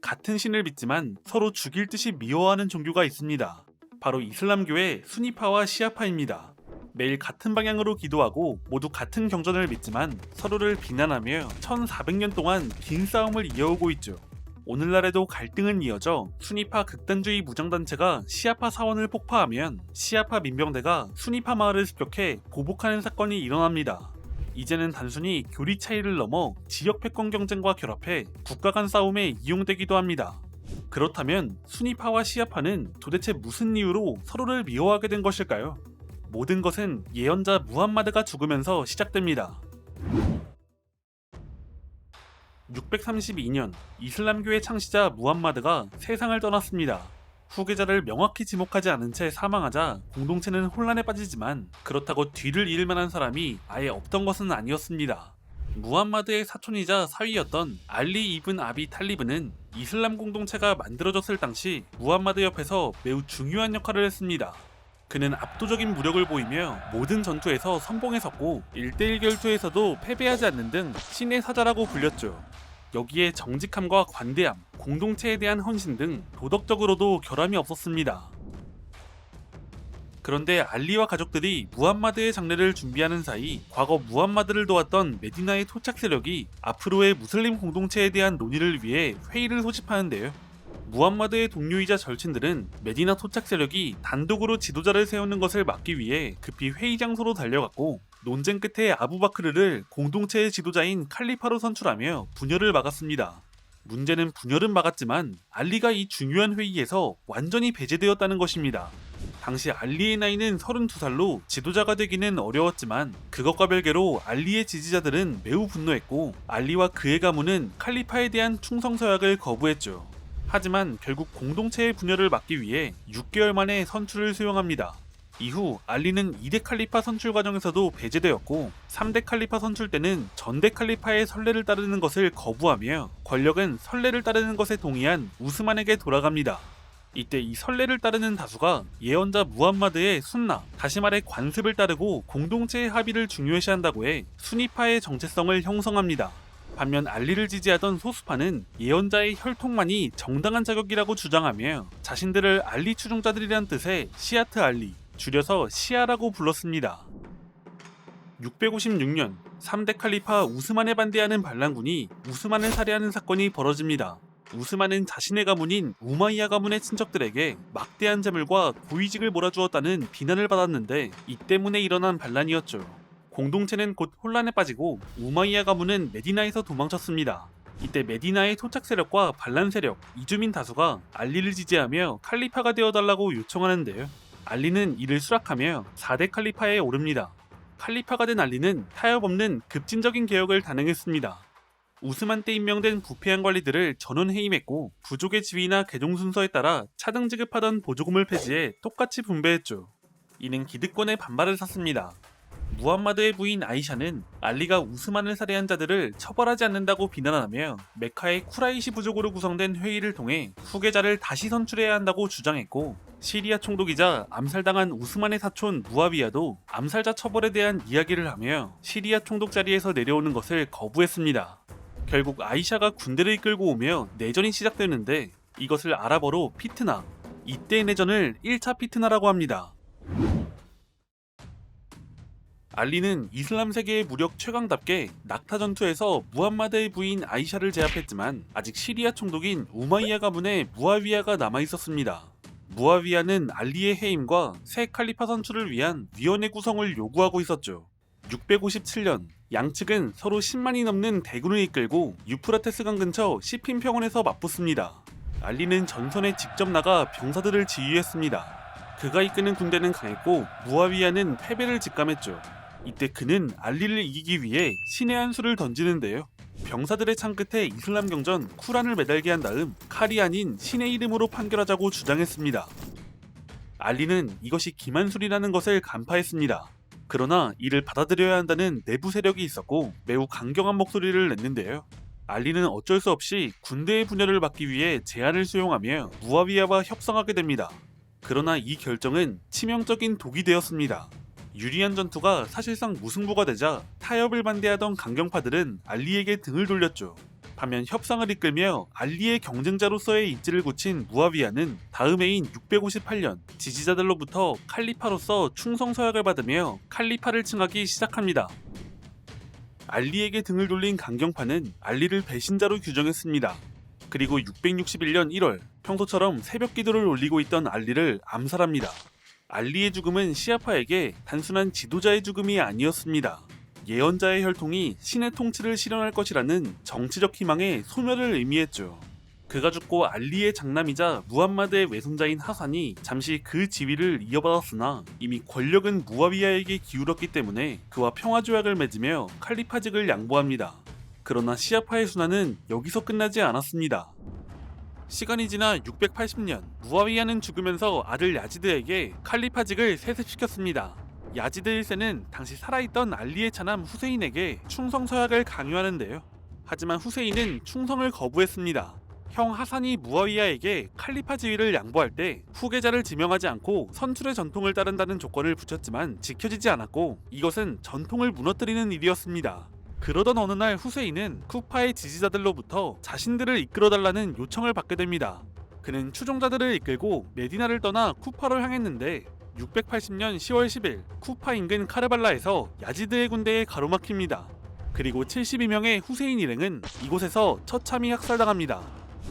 같은 신을 믿지만 서로 죽일 듯이 미워하는 종교가 있습니다. 바로 이슬람교의 수니파와 시아파입니다. 매일 같은 방향으로 기도하고 모두 같은 경전을 믿지만 서로를 비난하며 1400년 동안 긴 싸움을 이어오고 있죠. 오늘날에도 갈등은 이어져 수니파 극단주의 무장단체가 시아파 사원을 폭파하면 시아파 민병대가 수니파 마을을 습격해 보복하는 사건이 일어납니다. 이제는 단순히 교리 차이를 넘어 지역 패권 경쟁과 결합해 국가 간 싸움에 이용되기도 합니다. 그렇다면 수니파와 시아파는 도대체 무슨 이유로 서로를 미워하게 된 것일까요? 모든 것은 예언자 무함마드가 죽으면서 시작됩니다. 632년 이슬람교의 창시자 무함마드가 세상을 떠났습니다. 후계자를 명확히 지목하지 않은 채 사망하자 공동체는 혼란에 빠지지만 그렇다고 뒤를 이을 만한 사람이 아예 없던 것은 아니었습니다. 무함마드의 사촌이자 사위였던 알리 이븐 아비 탈리브는 이슬람 공동체가 만들어졌을 당시 무함마드 옆에서 매우 중요한 역할을 했습니다. 그는 압도적인 무력을 보이며 모든 전투에서 선봉에 섰고 1대1 결투에서도 패배하지 않는 등 신의 사자라고 불렸죠. 여기에 정직함과 관대함, 공동체에 대한 헌신 등 도덕적으로도 결함이 없었습니다. 그런데 알리와 가족들이 무함마드의 장례를 준비하는 사이 과거 무함마드를 도왔던 메디나의 토착 세력이 앞으로의 무슬림 공동체에 대한 논의를 위해 회의를 소집하는데요. 무함마드의 동료이자 절친들은 메디나 토착 세력이 단독으로 지도자를 세우는 것을 막기 위해 급히 회의 장소로 달려갔고 논쟁 끝에 아부바크르를 공동체의 지도자인 칼리파로 선출하며 분열을 막았습니다. 문제는 분열은 막았지만 알리가 이 중요한 회의에서 완전히 배제되었다는 것입니다. 당시 알리의 나이는 32살로 지도자가 되기는 어려웠지만 그것과 별개로 알리의 지지자들은 매우 분노했고 알리와 그의 가문은 칼리파에 대한 충성 서약을 거부했죠. 하지만 결국 공동체의 분열을 막기 위해 6개월 만에 선출을 수용합니다. 이후 알리는 2대 칼리파 선출 과정에서도 배제되었고 3대 칼리파 선출 때는 전대 칼리파의 선례를 따르는 것을 거부하며 권력은 선례를 따르는 것에 동의한 우스만에게 돌아갑니다. 이때 이 선례를 따르는 다수가 예언자 무함마드의 순나, 다시 말해 관습을 따르고 공동체의 합의를 중요시한다고 해 수니파의 정체성을 형성합니다. 반면 알리를 지지하던 소수파는 예언자의 혈통만이 정당한 자격이라고 주장하며 자신들을 알리 추종자들이란 뜻의 시아트 알리, 줄여서 시아라고 불렀습니다. 656년 3대 칼리파 우스만에 반대하는 반란군이 우스만을 살해하는 사건이 벌어집니다. 우스만은 자신의 가문인 우마이야 가문의 친척들에게 막대한 재물과 고위직을 몰아주었다는 비난을 받았는데 이 때문에 일어난 반란이었죠. 공동체는 곧 혼란에 빠지고 우마이야 가문은 메디나에서 도망쳤습니다. 이때 메디나의 토착 세력과 반란 세력, 이주민 다수가 알리를 지지하며 칼리파가 되어달라고 요청하는데요. 알리는 이를 수락하며 4대 칼리파에 오릅니다. 칼리파가 된 알리는 타협 없는 급진적인 개혁을 단행했습니다. 우스만 때 임명된 부패한 관리들을 전원 해임했고 부족의 지위나 계종 순서에 따라 차등 지급하던 보조금을 폐지해 똑같이 분배했죠. 이는 기득권의 반발을 샀습니다. 무함마드의 부인 아이샤는 알리가 우스만을 살해한 자들을 처벌하지 않는다고 비난하며 메카의 쿠라이시 부족으로 구성된 회의를 통해 후계자를 다시 선출해야 한다고 주장했고 시리아 총독이자 암살당한 우스만의 사촌 무아비야도 암살자 처벌에 대한 이야기를 하며 시리아 총독 자리에서 내려오는 것을 거부했습니다. 결국 아이샤가 군대를 이끌고 오며 내전이 시작되는데 이것을 아랍어로 피트나, 이때의 내전을 1차 피트나라고 합니다. 알리는 이슬람 세계의 무력 최강답게 낙타 전투에서 무함마드의 부인 아이샤를 제압했지만 아직 시리아 총독인 우마이야 가문의 무아위야가 남아있었습니다. 무아위야는 알리의 해임과 새 칼리파 선출을 위한 위원회 구성을 요구하고 있었죠. 657년 양측은 서로 10만이 넘는 대군을 이끌고 유프라테스 강 근처 시핀 평원에서 맞붙습니다. 알리는 전선에 직접 나가 병사들을 지휘했습니다. 그가 이끄는 군대는 강했고 무아위야는 패배를 직감했죠. 이때 그는 알리를 이기기 위해 신의 한 수를 던지는데요. 병사들의 창 끝에 이슬람 경전 쿠란을 매달게 한 다음 칼이 아닌 신의 이름으로 판결하자고 주장했습니다. 알리는 이것이 기만술이라는 것을 간파했습니다. 그러나 이를 받아들여야 한다는 내부 세력이 있었고 매우 강경한 목소리를 냈는데요. 알리는 어쩔 수 없이 군대의 분열을 막기 위해 제안을 수용하며 무아위야와 협상하게 됩니다. 그러나 이 결정은 치명적인 독이 되었습니다. 유리한 전투가 사실상 무승부가 되자 타협을 반대하던 강경파들은 알리에게 등을 돌렸죠. 반면 협상을 이끌며 알리의 경쟁자로서의 입지를 굳힌 무아위아는 다음 해인 658년 지지자들로부터 칼리파로서 충성 서약을 받으며 칼리파를 칭하기 시작합니다. 알리에게 등을 돌린 강경파는 알리를 배신자로 규정했습니다. 그리고 661년 1월 평소처럼 새벽 기도를 올리고 있던 알리를 암살합니다. 알리의 죽음은 시아파에게 단순한 지도자의 죽음이 아니었습니다. 예언자의 혈통이 신의 통치를 실현할 것이라는 정치적 희망의 소멸을 의미했죠. 그가 죽고 알리의 장남이자 무함마드의 외손자인 하산이 잠시 그 지위를 이어받았으나 이미 권력은 무아위아에게 기울었기 때문에 그와 평화조약을 맺으며 칼리파직을 양보합니다. 그러나 시아파의 순환은 여기서 끝나지 않았습니다. 시간이 지나 680년 무아위아는 죽으면서 아들 야지드에게 칼리파직을 세습시켰습니다. 야지드 1세는 당시 살아있던 알리의 차남 후세인에게 충성 서약을 강요하는데요. 하지만 후세인은 충성을 거부했습니다. 형 하산이 무아위아에게 칼리파 지위를 양보할 때 후계자를 지명하지 않고 선출의 전통을 따른다는 조건을 붙였지만 지켜지지 않았고 이것은 전통을 무너뜨리는 일이었습니다. 그러던 어느 날 후세인은 쿠파의 지지자들로부터 자신들을 이끌어달라는 요청을 받게 됩니다. 그는 추종자들을 이끌고 메디나를 떠나 쿠파로 향했는데 680년 10월 10일 쿠파 인근 카르발라에서 야지드의 군대에 가로막힙니다. 그리고 72명의 후세인 일행은 이곳에서 처참히 학살당합니다.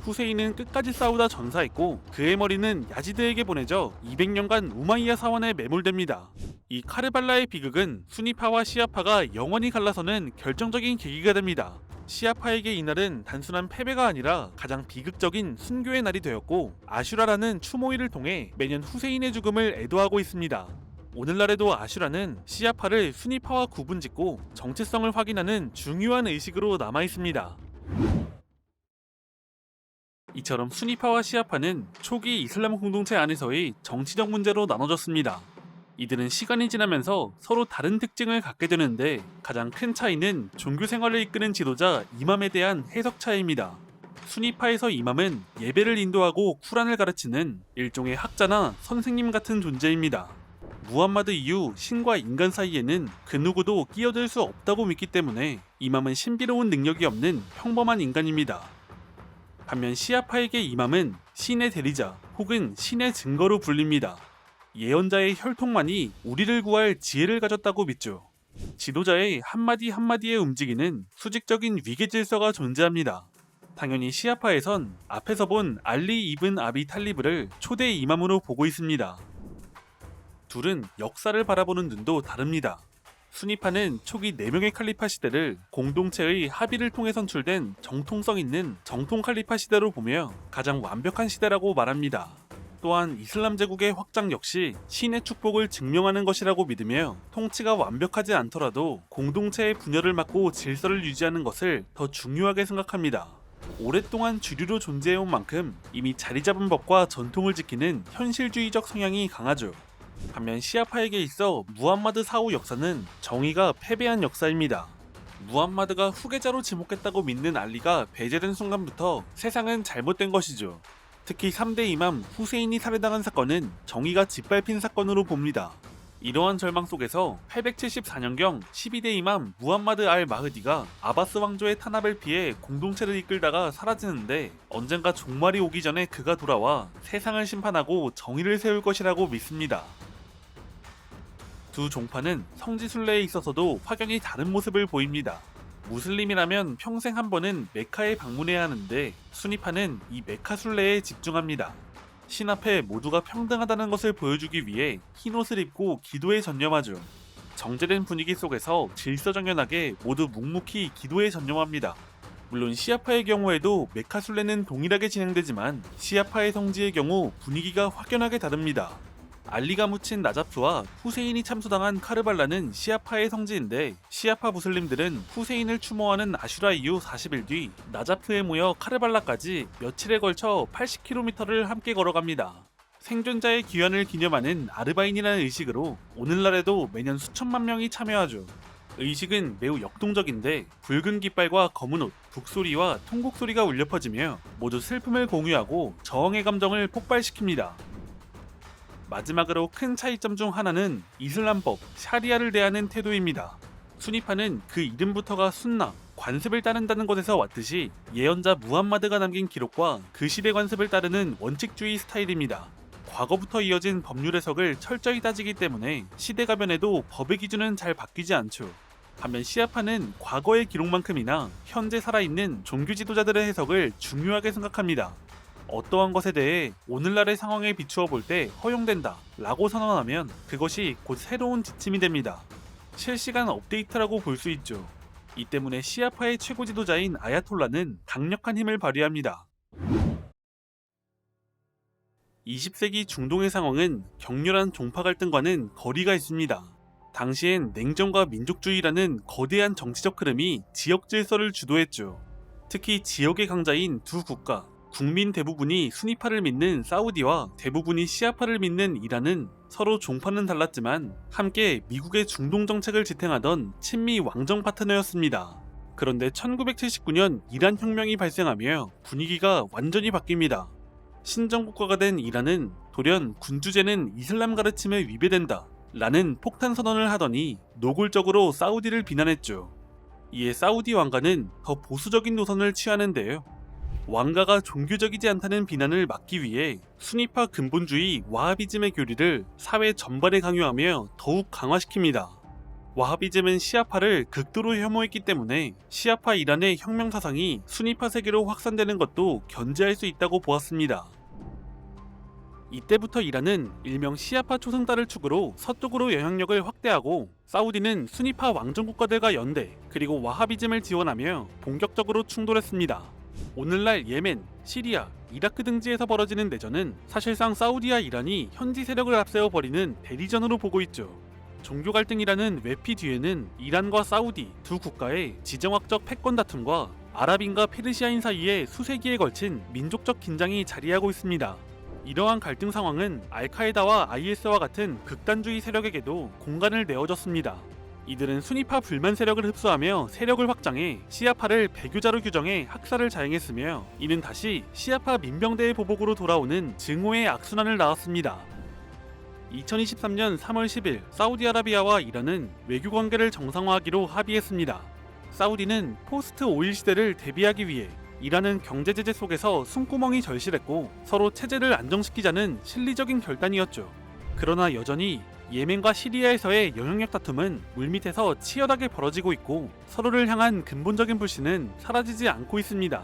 후세인은 끝까지 싸우다 전사했고 그의 머리는 야지드에게 보내져 200년간 우마이야 사원에 매몰됩니다. 이 카르발라의 비극은 수니파와 시아파가 영원히 갈라서는 결정적인 계기가 됩니다. 시아파에게 이날은 단순한 패배가 아니라 가장 비극적인 순교의 날이 되었고 아슈라라는 추모일을 통해 매년 후세인의 죽음을 애도하고 있습니다. 오늘날에도 아슈라는 시아파를 수니파와 구분짓고 정체성을 확인하는 중요한 의식으로 남아있습니다. 이처럼 수니파와 시아파는 초기 이슬람 공동체 안에서의 정치적 문제로 나눠졌습니다. 이들은 시간이 지나면서 서로 다른 특징을 갖게 되는데 가장 큰 차이는 종교 생활을 이끄는 지도자 이맘에 대한 해석 차이입니다. 수니파에서 이맘은 예배를 인도하고 쿠란을 가르치는 일종의 학자나 선생님 같은 존재입니다. 무함마드 이후 신과 인간 사이에는 그 누구도 끼어들 수 없다고 믿기 때문에 이맘은 신비로운 능력이 없는 평범한 인간입니다. 반면 시아파에게 이맘은 신의 대리자 혹은 신의 증거로 불립니다. 예언자의 혈통만이 우리를 구할 지혜를 가졌다고 믿죠. 지도자의 한마디 한마디에 움직이는 수직적인 위계 질서가 존재합니다. 당연히 시아파에선 앞에서 본 알리 이븐 아비 탈리브를 초대 이맘으로 보고 있습니다. 둘은 역사를 바라보는 눈도 다릅니다. 수니파는 초기 4명의 칼리파 시대를 공동체의 합의를 통해 선출된 정통성 있는 정통 칼리파 시대로 보며 가장 완벽한 시대라고 말합니다. 또한 이슬람 제국의 확장 역시 신의 축복을 증명하는 것이라고 믿으며 통치가 완벽하지 않더라도 공동체의 분열을 막고 질서를 유지하는 것을 더 중요하게 생각합니다. 오랫동안 주류로 존재해온 만큼 이미 자리 잡은 법과 전통을 지키는 현실주의적 성향이 강하죠. 반면 시아파에게 있어 무함마드 사후 역사는 정의가 패배한 역사입니다. 무함마드가 후계자로 지목했다고 믿는 알리가 배제된 순간부터 세상은 잘못된 것이죠. 특히 3대 이맘 후세인이 살해당한 사건은 정의가 짓밟힌 사건으로 봅니다. 이러한 절망 속에서 874년경 12대 이맘 무함마드 알 마흐디가 아바스 왕조의 탄압을 피해 공동체를 이끌다가 사라지는데 언젠가 종말이 오기 전에 그가 돌아와 세상을 심판하고 정의를 세울 것이라고 믿습니다. 두 종파는 성지순례에 있어서도 확연히 다른 모습을 보입니다. 무슬림이라면 평생 한 번은 메카에 방문해야 하는데 수니파는 이 메카 순례에 집중합니다. 신 앞에 모두가 평등하다는 것을 보여주기 위해 흰옷을 입고 기도에 전념하죠. 정제된 분위기 속에서 질서정연하게 모두 묵묵히 기도에 전념합니다. 물론 시아파의 경우에도 메카 순례는 동일하게 진행되지만 시아파의 성지의 경우 분위기가 확연하게 다릅니다. 알리가 묻힌 나자프와 후세인이 참수당한 카르발라는 시아파의 성지인데 시아파 무슬림들은 후세인을 추모하는 아슈라 이후 40일 뒤 나자프에 모여 카르발라까지 며칠에 걸쳐 80km를 함께 걸어갑니다. 생존자의 귀환을 기념하는 아르바인이라는 의식으로 오늘날에도 매년 수천만 명이 참여하죠. 의식은 매우 역동적인데 붉은 깃발과 검은 옷, 북소리와 통곡 소리가 울려 퍼지며 모두 슬픔을 공유하고 저항의 감정을 폭발시킵니다. 마지막으로 큰 차이점 중 하나는 이슬람법, 샤리아를 대하는 태도입니다. 수니파는 그 이름부터가 순나, 관습을 따른다는 것에서 왔듯이 예언자 무함마드가 남긴 기록과 그 시대 관습을 따르는 원칙주의 스타일입니다. 과거부터 이어진 법률 해석을 철저히 따지기 때문에 시대가 변해도 법의 기준은 잘 바뀌지 않죠. 반면 시아파는 과거의 기록만큼이나 현재 살아있는 종교 지도자들의 해석을 중요하게 생각합니다. 어떠한 것에 대해 오늘날의 상황에 비추어 볼 때 허용된다 라고 선언하면 그것이 곧 새로운 지침이 됩니다. 실시간 업데이트라고 볼 수 있죠. 이 때문에 시아파의 최고 지도자인 아야톨라는 강력한 힘을 발휘합니다. 20세기 중동의 상황은 격렬한 종파 갈등과는 거리가 있습니다. 당시엔 냉전과 민족주의라는 거대한 정치적 흐름이 지역 질서를 주도했죠. 특히 지역의 강자인 두 국가, 국민 대부분이 수니파를 믿는 사우디와 대부분이 시아파를 믿는 이란은 서로 종파는 달랐지만 함께 미국의 중동 정책을 지탱하던 친미 왕정 파트너였습니다. 그런데 1979년 이란 혁명이 발생하며 분위기가 완전히 바뀝니다. 신정국가가 된 이란은 돌연 군주제는 이슬람 가르침에 위배된다 라는 폭탄 선언을 하더니 노골적으로 사우디를 비난했죠. 이에 사우디 왕가는 더 보수적인 노선을 취하는데요. 왕가가 종교적이지 않다는 비난을 막기 위해 수니파 근본주의 와하비즘의 교리를 사회 전반에 강요하며 더욱 강화시킵니다. 와하비즘은 시아파를 극도로 혐오했기 때문에 시아파 이란의 혁명 사상이 수니파 세계로 확산되는 것도 견제할 수 있다고 보았습니다. 이때부터 이란은 일명 시아파 초승달을 축으로 서쪽으로 영향력을 확대하고 사우디는 수니파 왕정국가들과 연대 그리고 와하비즘을 지원하며 본격적으로 충돌했습니다. 오늘날 예멘, 시리아, 이라크 등지에서 벌어지는 내전은 사실상 사우디와 이란이 현지 세력을 앞세워 버리는 대리전으로 보고 있죠. 종교 갈등이라는 외피 뒤에는 이란과 사우디 두 국가의 지정학적 패권 다툼과 아랍인과 페르시아인 사이에 수세기에 걸친 민족적 긴장이 자리하고 있습니다. 이러한 갈등 상황은 알카에다와 IS와 같은 극단주의 세력에게도 공간을 내어줬습니다. 이들은 수니파 불만 세력을 흡수하며 세력을 확장해 시아파를 배교자로 규정해 학살을 자행했으며 이는 다시 시아파 민병대의 보복으로 돌아오는 증오의 악순환을 낳았습니다. 2023년 3월 10일 사우디아라비아와 이란은 외교관계를 정상화하기로 합의했습니다. 사우디는 포스트 오일 시대를 대비하기 위해 이란은 경제 제재 속에서 숨구멍이 절실했고 서로 체제를 안정시키자는 실리적인 결단이었죠. 그러나 여전히 예멘과 시리아에서의 영향력 다툼은 물밑에서 치열하게 벌어지고 있고 서로를 향한 근본적인 불신은 사라지지 않고 있습니다.